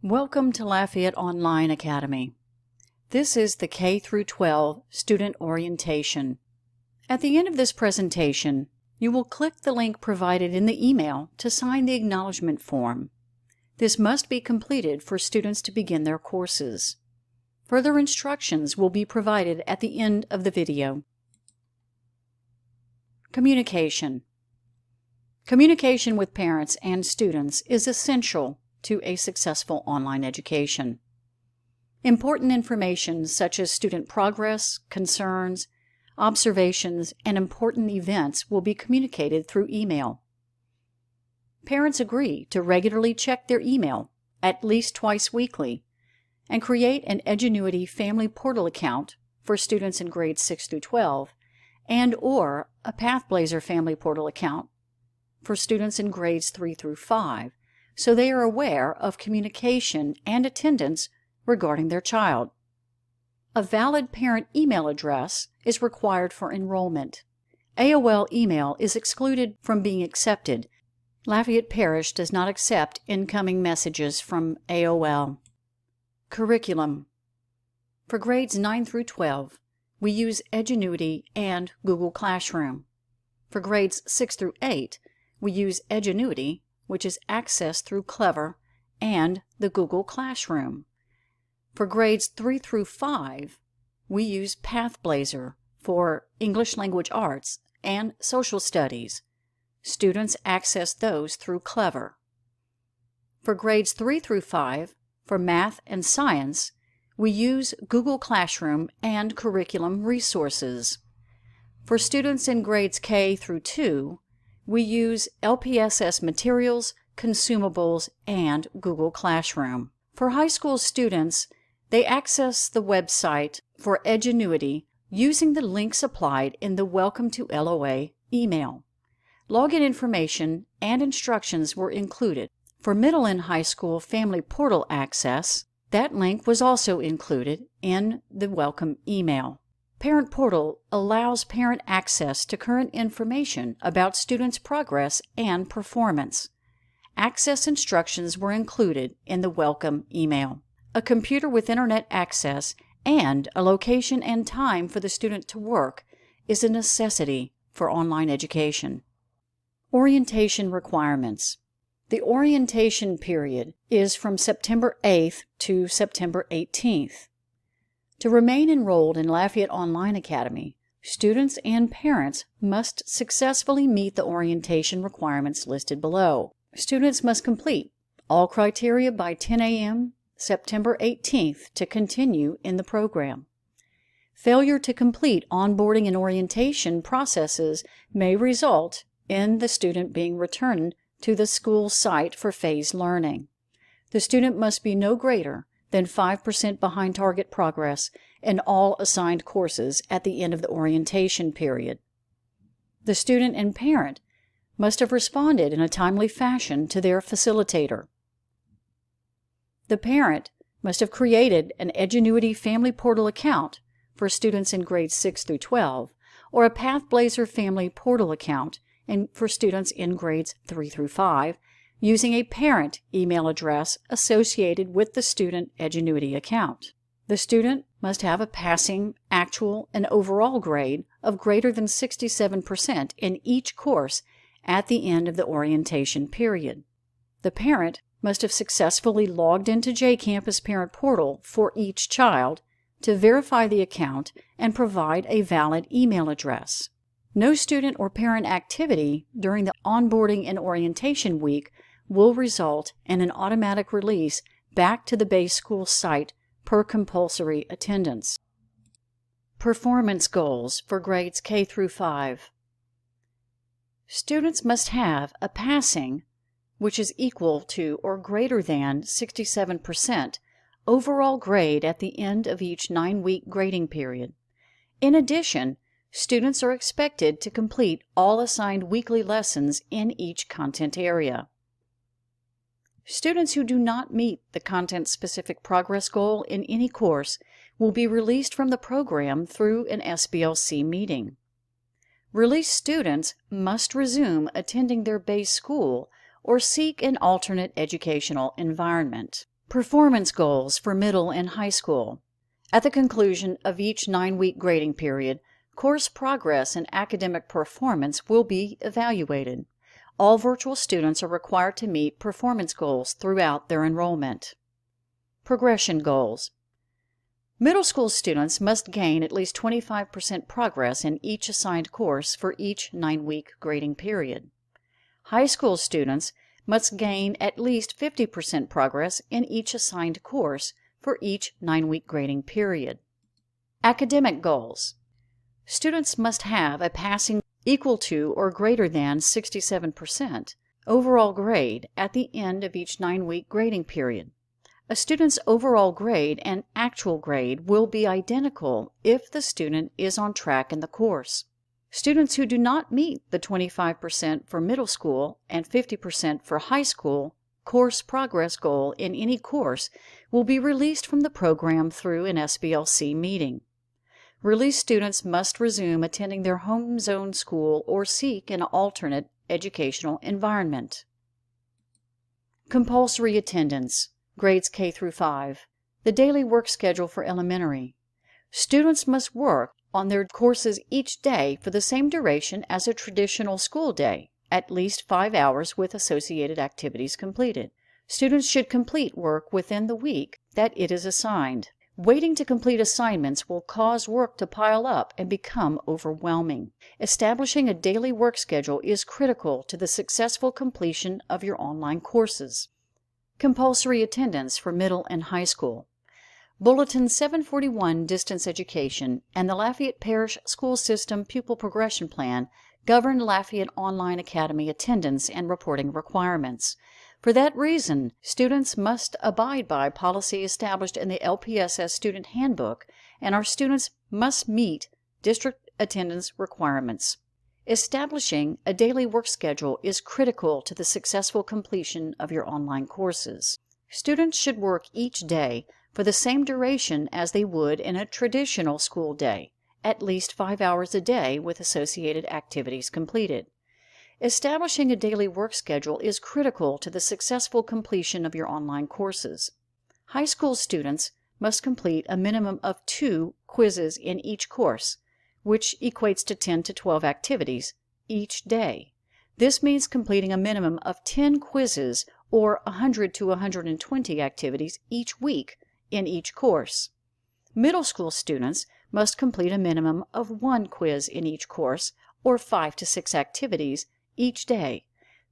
Welcome to Lafayette Online Academy. This is the K-12 Student Orientation. At the end of this presentation, you will click the link provided in the email to sign the acknowledgement form. This must be completed for students to begin their courses. Further instructions will be provided at the end of the video. Communication. Communication with parents and students is essential to a successful online education. Important information such as student progress, concerns, observations, and important events will be communicated through email. Parents agree to regularly check their email at least twice weekly and create an Edgenuity family portal account for students in grades 6 through 12 and/or a Pathblazer family portal account for students in grades 3 through 5, so they are aware of communication and attendance regarding their child. A valid parent email address is required for enrollment. AOL email is excluded from being accepted. Lafayette Parish does not accept incoming messages from AOL. Curriculum. For grades 9 through 12, we use Edgenuity and Google Classroom. For grades 6 through 8, we use Edgenuity, which is accessed through Clever, and the Google Classroom. For grades 3 through 5, we use Pathblazer for English Language Arts and Social Studies. Students access those through Clever. For grades 3 through 5, for Math and Science, we use Google Classroom and Curriculum Resources. For students in grades K through 2, we use LPSS materials, consumables, and Google Classroom. For high school students, they access the website for Edgenuity using the link supplied in the Welcome to LOA email. Login information and instructions were included. For middle and high school family portal access, that link was also included in the Welcome email. Parent Portal allows parent access to current information about students' progress and performance. Access instructions were included in the Welcome email. A computer with internet access and a location and time for the student to work is a necessity for online education. Orientation requirements. The orientation period is from September 8th to September 18th. To remain enrolled in Lafayette Online Academy, students and parents must successfully meet the orientation requirements listed below. Students must complete all criteria by 10 a.m. September 18th to continue in the program. Failure to complete onboarding and orientation processes may result in the student being returned to the school site for phased learning. The student must be no greater than 5% behind target progress in all assigned courses at the end of the orientation period. The student and parent must have responded in a timely fashion to their facilitator. The parent must have created an Edgenuity family portal account for students in grades 6 through 12 or a Pathblazer family portal account for students in grades 3 through 5 using a parent email address associated with the student Edgenuity account. The student must have a passing, actual, and overall grade of greater than 67% in each course at the end of the orientation period. The parent must have successfully logged into JCampus Parent Portal for each child to verify the account and provide a valid email address. No student or parent activity during the onboarding and orientation week will result in an automatic release back to the base school site per compulsory attendance. Performance goals for grades K through 5. Students must have a passing, which is equal to or greater than 67% overall grade at the end of each 9-week grading period. In addition, students are expected to complete all assigned weekly lessons in each content area. Students who do not meet the content-specific progress goal in any course will be released from the program through an SBLC meeting. Released students must resume attending their base school or seek an alternate educational environment. Performance goals for middle and high school. At the conclusion of each 9-week grading period, course progress and academic performance will be evaluated. All virtual students are required to meet performance goals throughout their enrollment. Progression goals. Middle school students must gain at least 25% progress in each assigned course for each 9-week grading period. High school students must gain at least 50% progress in each assigned course for each 9-week grading period. Academic goals. Students must have a passing equal to or greater than 67% overall grade at the end of each 9-week grading period. A student's overall grade and actual grade will be identical if the student is on track in the course. Students who do not meet the 25% for middle school and 50% for high school course progress goal in any course will be released from the program through an SBLC meeting. Released students must resume attending their home zone school or seek an alternate educational environment. Compulsory attendance, grades K through 5. The daily work schedule for elementary. Students must work on their courses each day for the same duration as a traditional school day, at least 5 hours with associated activities completed. Students should complete work within the week that it is assigned. Waiting to complete assignments will cause work to pile up and become overwhelming. Establishing a daily work schedule is critical to the successful completion of your online courses. Compulsory attendance for middle and high school. Bulletin 741 Distance Education and the Lafayette Parish School System Pupil Progression Plan govern Lafayette Online Academy attendance and reporting requirements. For that reason, students must abide by policy established in the LPSS Student Handbook, and our students must meet district attendance requirements. Establishing a daily work schedule is critical to the successful completion of your online courses. Students should work each day for the same duration as they would in a traditional school day, at least 5 hours a day with associated activities completed. Establishing a daily work schedule is critical to the successful completion of your online courses. High school students must complete a minimum of 2 quizzes in each course, which equates to 10 to 12 activities each day. This means completing a minimum of 10 quizzes or 100 to 120 activities each week in each course. Middle school students must complete a minimum of 1 quiz in each course or 5 to 6 activities each day.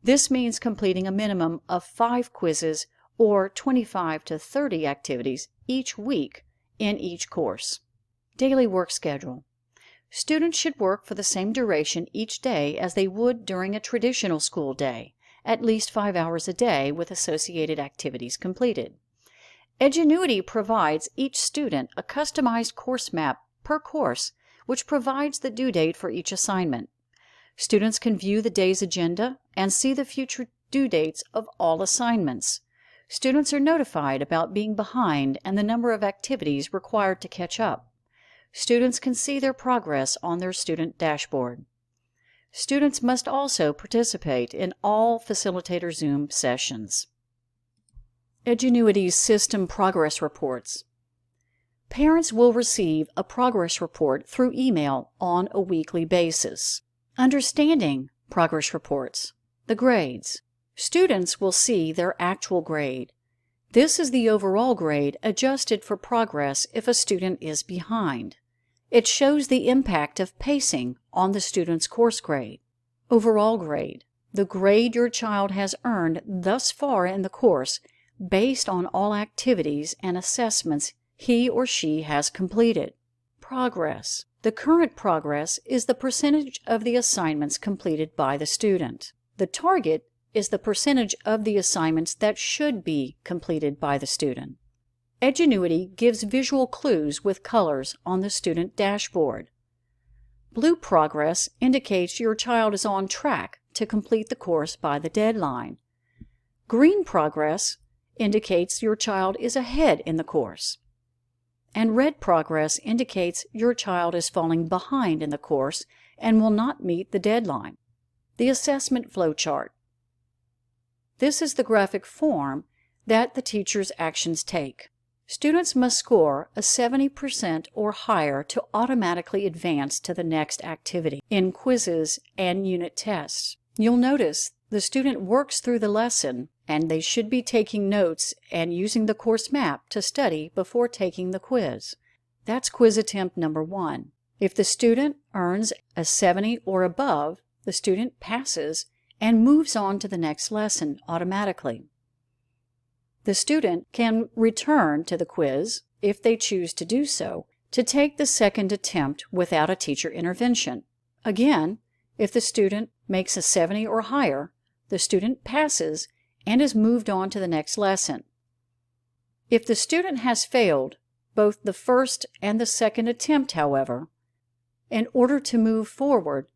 This means completing a minimum of 5 quizzes or 25 to 30 activities each week in each course. Daily work schedule. Students should work for the same duration each day as they would during a traditional school day, at least 5 hours a day with associated activities completed. Edgenuity provides each student a customized course map per course, which provides the due date for each assignment. Students can view the day's agenda and see the future due dates of all assignments. Students are notified about being behind and the number of activities required to catch up. Students can see their progress on their student dashboard. Students must also participate in all Facilitator Zoom sessions. Edgenuity's System Progress Reports. Parents will receive a progress report through email on a weekly basis. Understanding progress reports. The grades. Students will see their actual grade. This is the overall grade adjusted for progress if a student is behind. It shows the impact of pacing on the student's course grade. Overall grade. The grade your child has earned thus far in the course based on all activities and assessments he or she has completed. Progress. The current progress is the percentage of the assignments completed by the student. The target is the percentage of the assignments that should be completed by the student. Edgenuity gives visual clues with colors on the student dashboard. Blue progress indicates your child is on track to complete the course by the deadline. Green progress indicates your child is ahead in the course. And red progress indicates your child is falling behind in the course and will not meet the deadline. The assessment flowchart. This is the graphic form that the teacher's actions take. Students must score a 70% or higher to automatically advance to the next activity in quizzes and unit tests. You'll notice the student works through the lesson, and they should be taking notes and using the course map to study before taking the quiz. That's quiz attempt number 1. If the student earns a 70 or above, the student passes and moves on to the next lesson automatically. The student can return to the quiz, if they choose to do so, to take the second attempt without a teacher intervention. Again, if the student makes a 70 or higher, the student passes and is moved on to the next lesson. If the student has failed both the first and the second attempt, however, in order to move forward,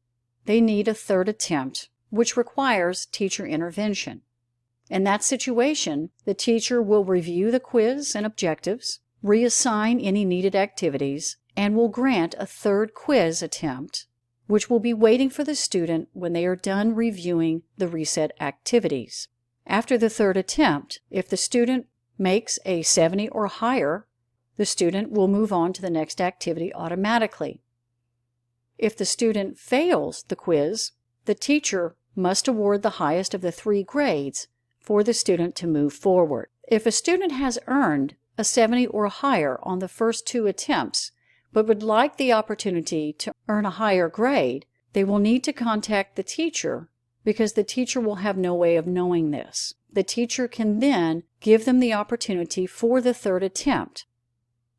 they need a third attempt, which requires teacher intervention. In that situation, the teacher will review the quiz and objectives, reassign any needed activities, and will grant a third quiz attempt, which will be waiting for the student when they are done reviewing the reset activities. After the third attempt, if the student makes a 70 or higher, the student will move on to the next activity automatically. If the student fails the quiz, the teacher must award the highest of the 3 grades for the student to move forward. If a student has earned a 70 or higher on the first 2 attempts, but would like the opportunity to earn a higher grade, they will need to contact the teacher because the teacher will have no way of knowing this. The teacher can then give them the opportunity for the third attempt.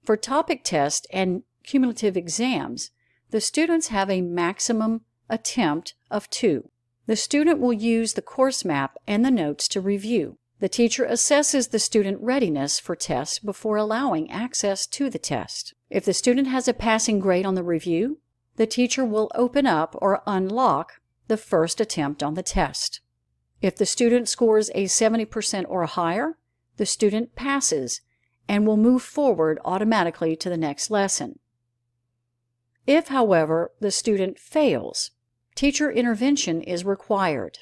For topic tests and cumulative exams, the students have a maximum attempt of 2. The student will use the course map and the notes to review. The teacher assesses the student readiness for tests before allowing access to the test. If the student has a passing grade on the review, the teacher will open up or unlock the first attempt on the test. If the student scores a 70% or higher, the student passes and will move forward automatically to the next lesson. If, however, the student fails, teacher intervention is required.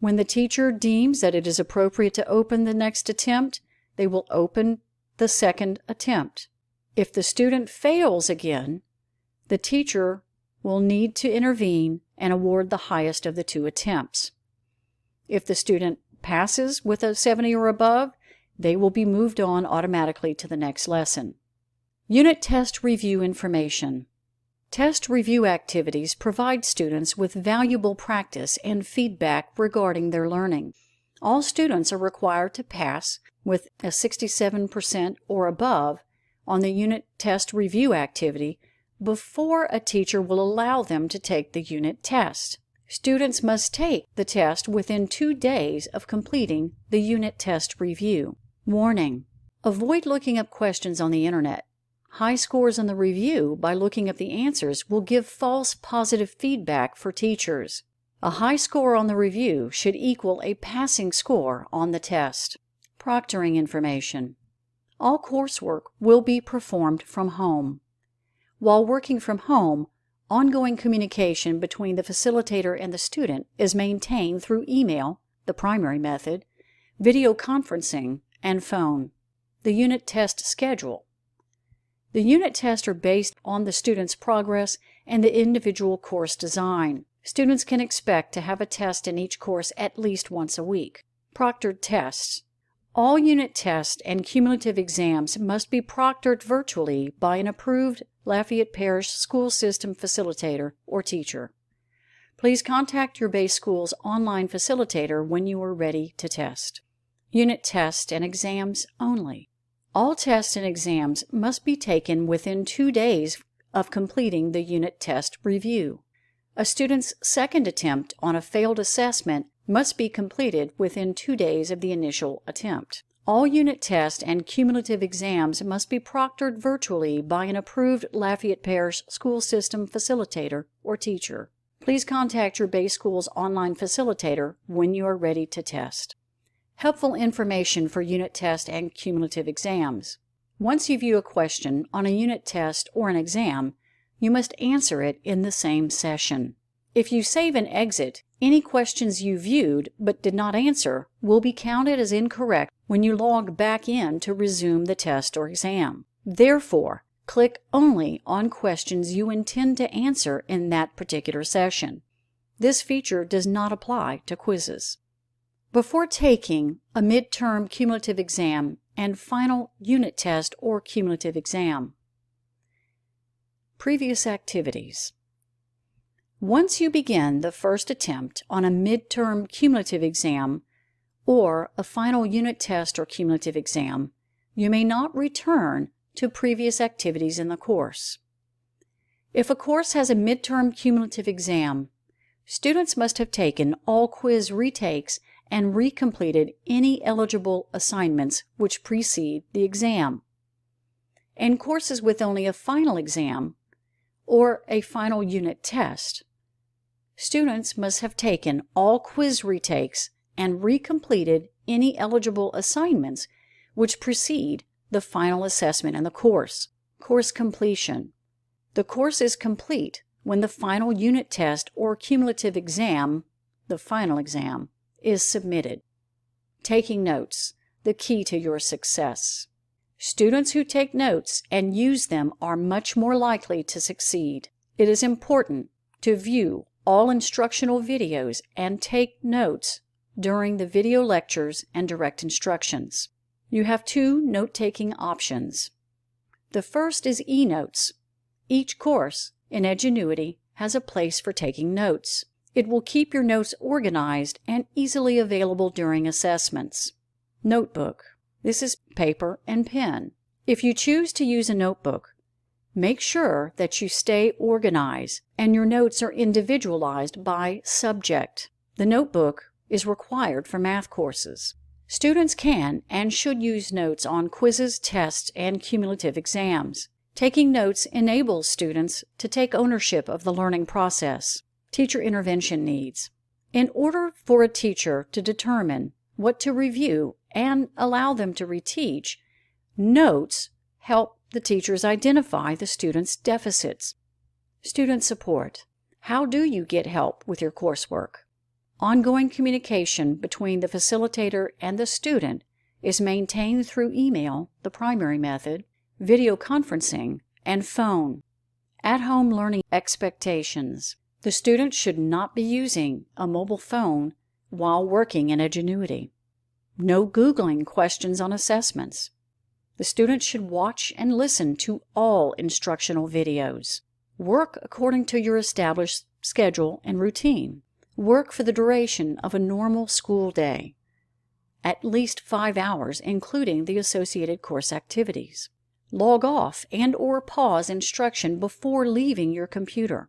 When the teacher deems that it is appropriate to open the next attempt, they will open the second attempt. If the student fails again, the teacher will need to intervene and award the highest of the 2 attempts. If the student passes with a 70 or above, they will be moved on automatically to the next lesson. Unit test review information. Test review activities provide students with valuable practice and feedback regarding their learning. All students are required to pass with a 67% or above on the unit test review activity before a teacher will allow them to take the unit test. Students must take the test within 2 days of completing the unit test review. Warning: avoid looking up questions on the internet. High scores on the review by looking up the answers will give false positive feedback for teachers. A high score on the review should equal a passing score on the test. Proctoring information. All coursework will be performed from home. While working from home, ongoing communication between the facilitator and the student is maintained through email, the primary method, video conferencing, and phone. The unit test schedule. The unit tests are based on the student's progress and the individual course design. Students can expect to have a test in each course at least once a week. Proctored tests. All unit tests and cumulative exams must be proctored virtually by an approved Lafayette Parish School System facilitator or teacher. Please contact your base school's online facilitator when you are ready to test. Unit tests and exams only. All tests and exams must be taken within 2 days of completing the unit test review. A student's second attempt on a failed assessment must be completed within 2 days of the initial attempt. All unit tests and cumulative exams must be proctored virtually by an approved Lafayette Parish School System facilitator or teacher. Please contact your base school's online facilitator when you are ready to test. Helpful information for unit test and cumulative exams. Once you view a question on a unit test or an exam, you must answer it in the same session. If you save and exit, any questions you viewed but did not answer will be counted as incorrect when you log back in to resume the test or exam. Therefore, click only on questions you intend to answer in that particular session. This feature does not apply to quizzes. Before taking a midterm cumulative exam and final unit test or cumulative exam. Previous activities. Once you begin the first attempt on a midterm cumulative exam or a final unit test or cumulative exam, you may not return to previous activities in the course. If a course has a midterm cumulative exam, students must have taken all quiz retakes and recompleted any eligible assignments which precede the exam. In courses with only a final exam or a final unit test, students must have taken all quiz retakes and recompleted any eligible assignments which precede the final assessment in the course. Course completion. The course is complete when the final unit test or cumulative exam, the final exam, is submitted. Taking notes, the key to your success. Students who take notes and use them are much more likely to succeed. It is important to view all instructional videos and take notes during the video lectures and direct instructions. You have two note-taking options. The first is eNotes. Each course in Edgenuity has a place for taking notes. It will keep your notes organized and easily available during assessments. Notebook. This is paper and pen. If you choose to use a notebook, make sure that you stay organized and your notes are individualized by subject. The notebook is required for math courses. Students can and should use notes on quizzes, tests, and cumulative exams. Taking notes enables students to take ownership of the learning process. Teacher intervention needs. In order for a teacher to determine what to review and allow them to reteach, notes help the teachers identify the students' deficits. Student support. How do you get help with your coursework? Ongoing communication between the facilitator and the student is maintained through email, the primary method, video conferencing, and phone. At-home learning expectations. The student should not be using a mobile phone while working in Edgenuity. No Googling questions on assessments. The student should watch and listen to all instructional videos. Work according to your established schedule and routine. Work for the duration of a normal school day, at least 5 hours, including the associated course activities. Log off and/or pause instruction before leaving your computer.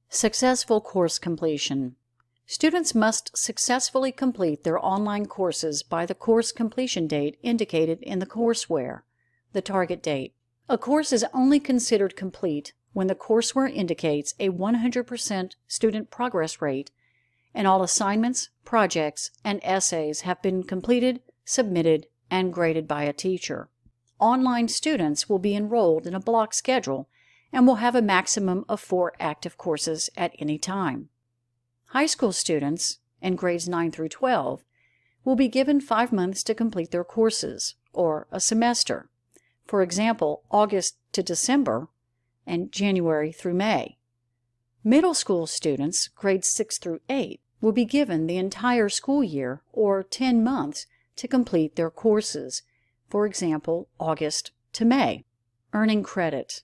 Successful course completion. Students must successfully complete their online courses by the course completion date indicated in the courseware, the target date. A course is only considered complete when the courseware indicates a 100% student progress rate and all assignments, projects, and essays have been completed, submitted, and graded by a teacher. Online students will be enrolled in a block schedule and will have a maximum of 4 active courses at any time. High school students, in grades 9 through 12, will be given 5 months to complete their courses, or a semester. For example, August to December and January through May. Middle school students, grades 6 through 8, will be given the entire school year, or 10 months, to complete their courses, for example, August to May. Earning credit.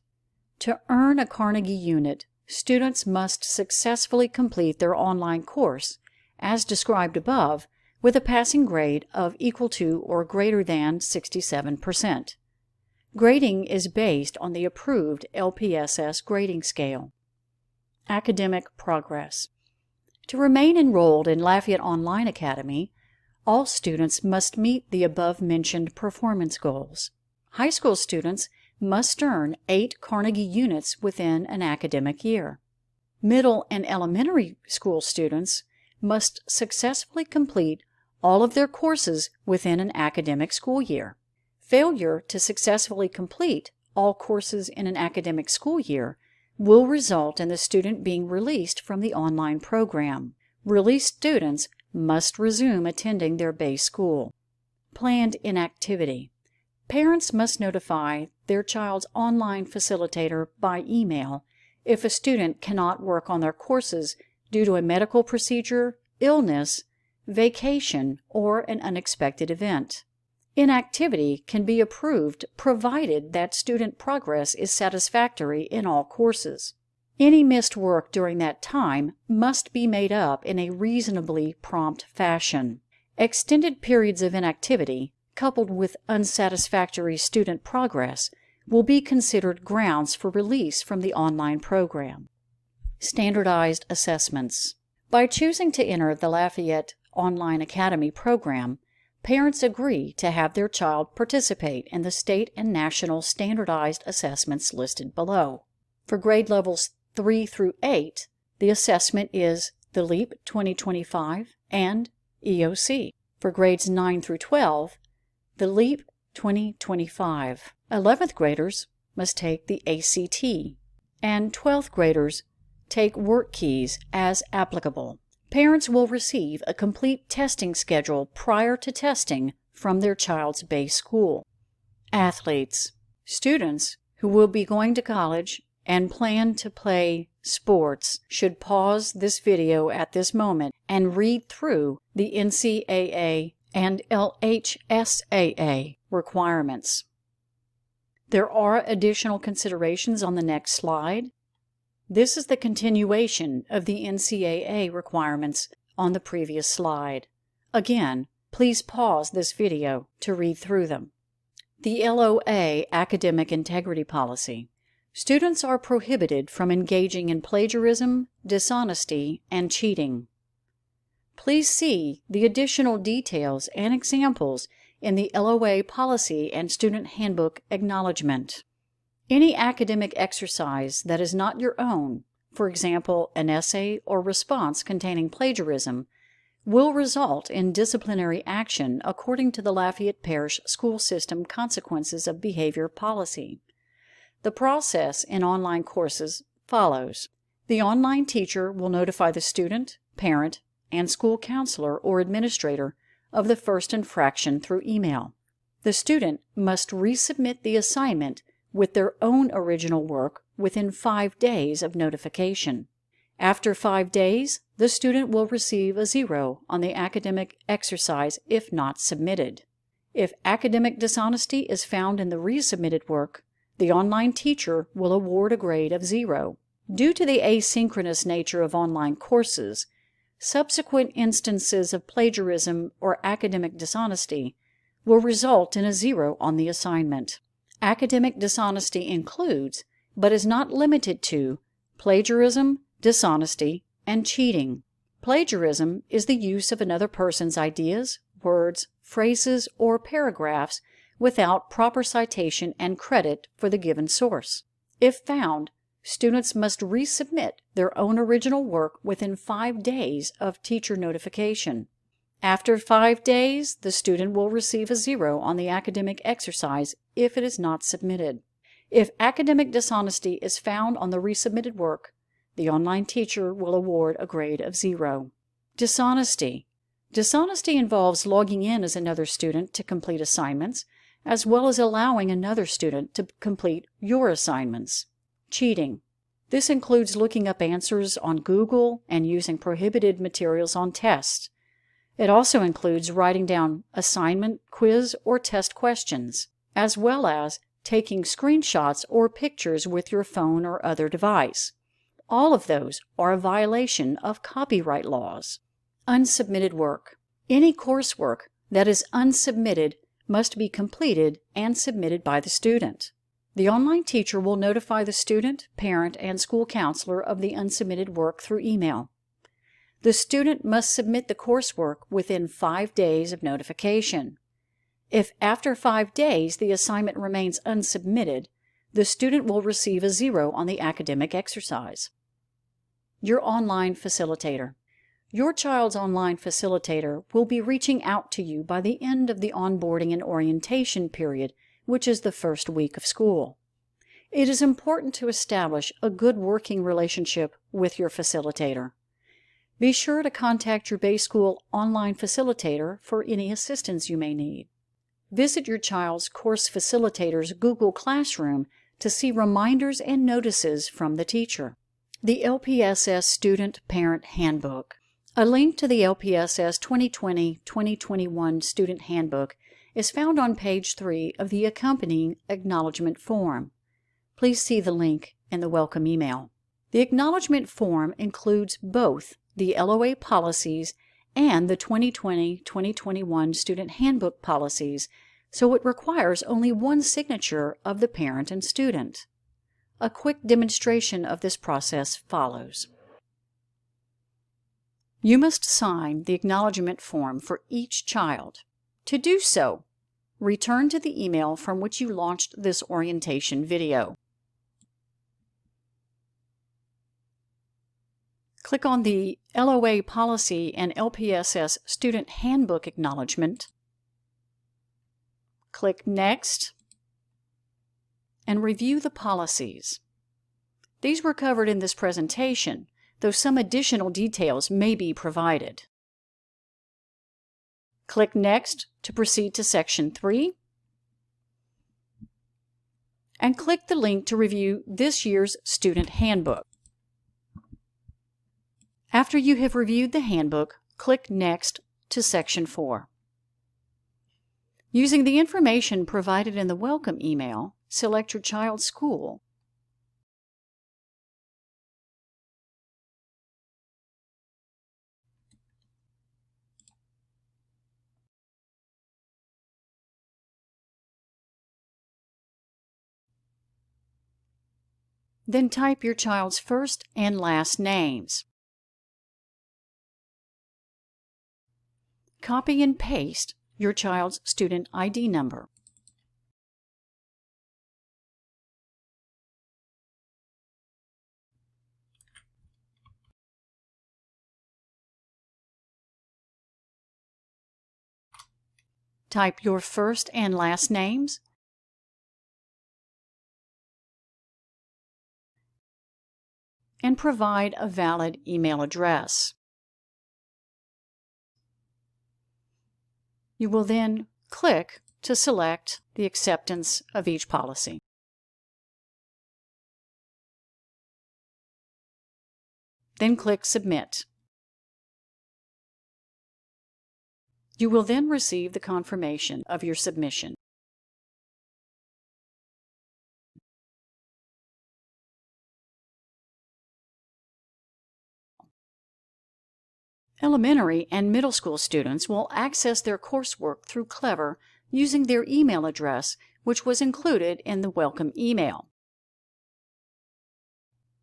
To earn a Carnegie unit, students must successfully complete their online course, as described above, with a passing grade of equal to or greater than 67%. Grading is based on the approved LPSS grading scale. Academic progress. To remain enrolled in Lafayette Online Academy, all students must meet the above-mentioned performance goals. High school students must earn 8 Carnegie units within an academic year. Middle and elementary school students must successfully complete all of their courses within an academic school year. Failure to successfully complete all courses in an academic school year will result in the student being released from the online program. Released students must resume attending their base school. Planned inactivity. Parents must notify their child's online facilitator by email if a student cannot work on their courses due to a medical procedure, illness, vacation, or an unexpected event. Inactivity can be approved provided that student progress is satisfactory in all courses. Any missed work during that time must be made up in a reasonably prompt fashion. Extended periods of inactivity, coupled with unsatisfactory student progress, will be considered grounds for release from the online program. Standardized assessments. By choosing to enter the Lafayette Online Academy program, parents agree to have their child participate in the state and national standardized assessments listed below. For grade levels 3 through 8, the assessment is the LEAP 2025 and EOC. For grades 9 through 12, the LEAP 2025. 11th graders must take the ACT, and 12th graders take work keys as applicable. Parents will receive a complete testing schedule prior to testing from their child's base school. Athletes. Students who will be going to college and plan to play sports should pause this video at this moment and read through the NCAA and LHSAA requirements. There are additional considerations on the next slide. This is the continuation of the NCAA requirements on the previous slide. Again, please pause this video to read through them. The LOA Academic Integrity Policy. Students are prohibited from engaging in plagiarism, dishonesty, and cheating. Please see the additional details and examples in the LOA Policy and Student Handbook Acknowledgement. Any academic exercise that is not your own, for example, an essay or response containing plagiarism, will result in disciplinary action according to the Lafayette Parish School System Consequences of Behavior Policy. The process in online courses follows. The online teacher will notify the student, parent, and school counselor or administrator of the first infraction through email. The student must resubmit the assignment with their own original work within 5 days of notification. After 5 days, the student will receive a 0 on the academic exercise if not submitted. If academic dishonesty is found in the resubmitted work, the online teacher will award a grade of 0. Due to the asynchronous nature of online courses, subsequent instances of plagiarism or academic dishonesty will result in a 0 on the assignment. Academic dishonesty includes, but is not limited to, plagiarism, dishonesty, and cheating. Plagiarism is the use of another person's ideas, words, phrases, or paragraphs without proper citation and credit for the given source. If found, students must resubmit their own original work within 5 days of teacher notification. After 5 days, the student will receive a 0 on the academic exercise if it is not submitted. If academic dishonesty is found on the resubmitted work, the online teacher will award a grade of 0. Dishonesty. Dishonesty involves logging in as another student to complete assignments, as well as allowing another student to complete your assignments. Cheating. This includes looking up answers on Google and using prohibited materials on tests. It also includes writing down assignment, quiz, or test questions, as well as taking screenshots or pictures with your phone or other device. All of those are a violation of copyright laws. Unsubmitted work. Any coursework that is unsubmitted must be completed and submitted by the student. The online teacher will notify the student, parent, and school counselor of the unsubmitted work through email. The student must submit the coursework within 5 days of notification. If after 5 days the assignment remains unsubmitted, the student will receive a 0 on the academic exercise. Your online facilitator. Your child's online facilitator will be reaching out to you by the end of the onboarding and orientation period, which is the first week of school. It is important to establish a good working relationship with your facilitator. Be sure to contact your Bay School online facilitator for any assistance you may need. Visit your child's course facilitator's Google Classroom to see reminders and notices from the teacher. The LPSS Student Parent Handbook. A link to the LPSS 2020-2021 Student Handbook is found on page 3 of the accompanying acknowledgement form. Please see the link in the welcome email. The acknowledgement form includes both the LOA policies and the 2020-2021 Student Handbook policies, so it requires only one signature of the parent and student. A quick demonstration of this process follows. You must sign the acknowledgement form for each child. To do so, return to the email from which you launched this orientation video. Click on the LOA Policy and LPSS Student Handbook Acknowledgement. Click Next and review the policies. These were covered in this presentation, though some additional details may be provided. Click Next to proceed to Section 3, and click the link to review this year's Student Handbook. After you have reviewed the handbook, click Next to Section 4. Using the information provided in the welcome email, select your child's school. Then type your child's first and last names. Copy and paste your child's student ID number. Type your first and last names and provide a valid email address. You will then click to select the acceptance of each policy. Then click Submit. You will then receive the confirmation of your submission. Elementary and middle school students will access their coursework through Clever using their email address, which was included in the welcome email.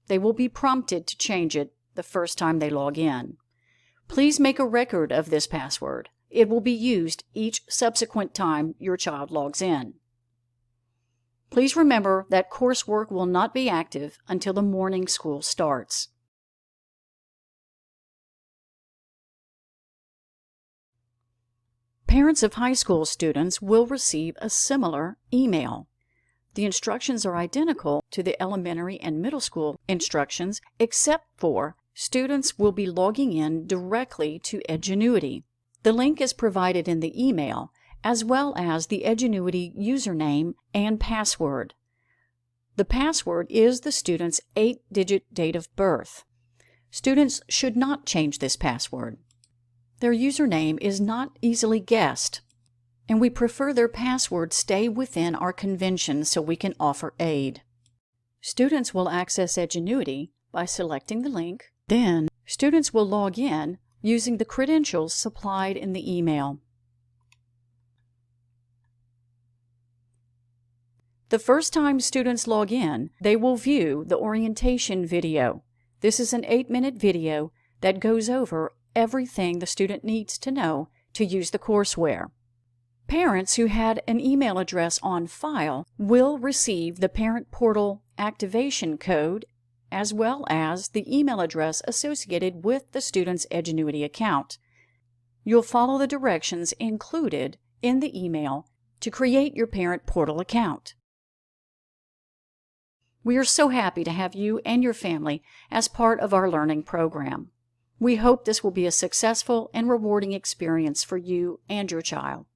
They will be prompted to change it the first time they log in. Please make a record of this password. It will be used each subsequent time your child logs in. Please remember that coursework will not be active until the morning school starts. Parents of high school students will receive a similar email. The instructions are identical to the elementary and middle school instructions, except for students will be logging in directly to Edgenuity. The link is provided in the email, as well as the Edgenuity username and password. The password is the student's 8-digit date of birth. Students should not change this password. Their username is not easily guessed, and we prefer their password stay within our convention so we can offer aid. Students will access Edgenuity by selecting the link. Then, students will log in using the credentials supplied in the email. The first time students log in, they will view the orientation video. This is an 8-minute video that goes over everything the student needs to know to use the courseware. Parents who had an email address on file will receive the Parent Portal activation code as well as the email address associated with the student's Edgenuity account. You'll follow the directions included in the email to create your Parent Portal account. We are so happy to have you and your family as part of our learning program. We hope this will be a successful and rewarding experience for you and your child.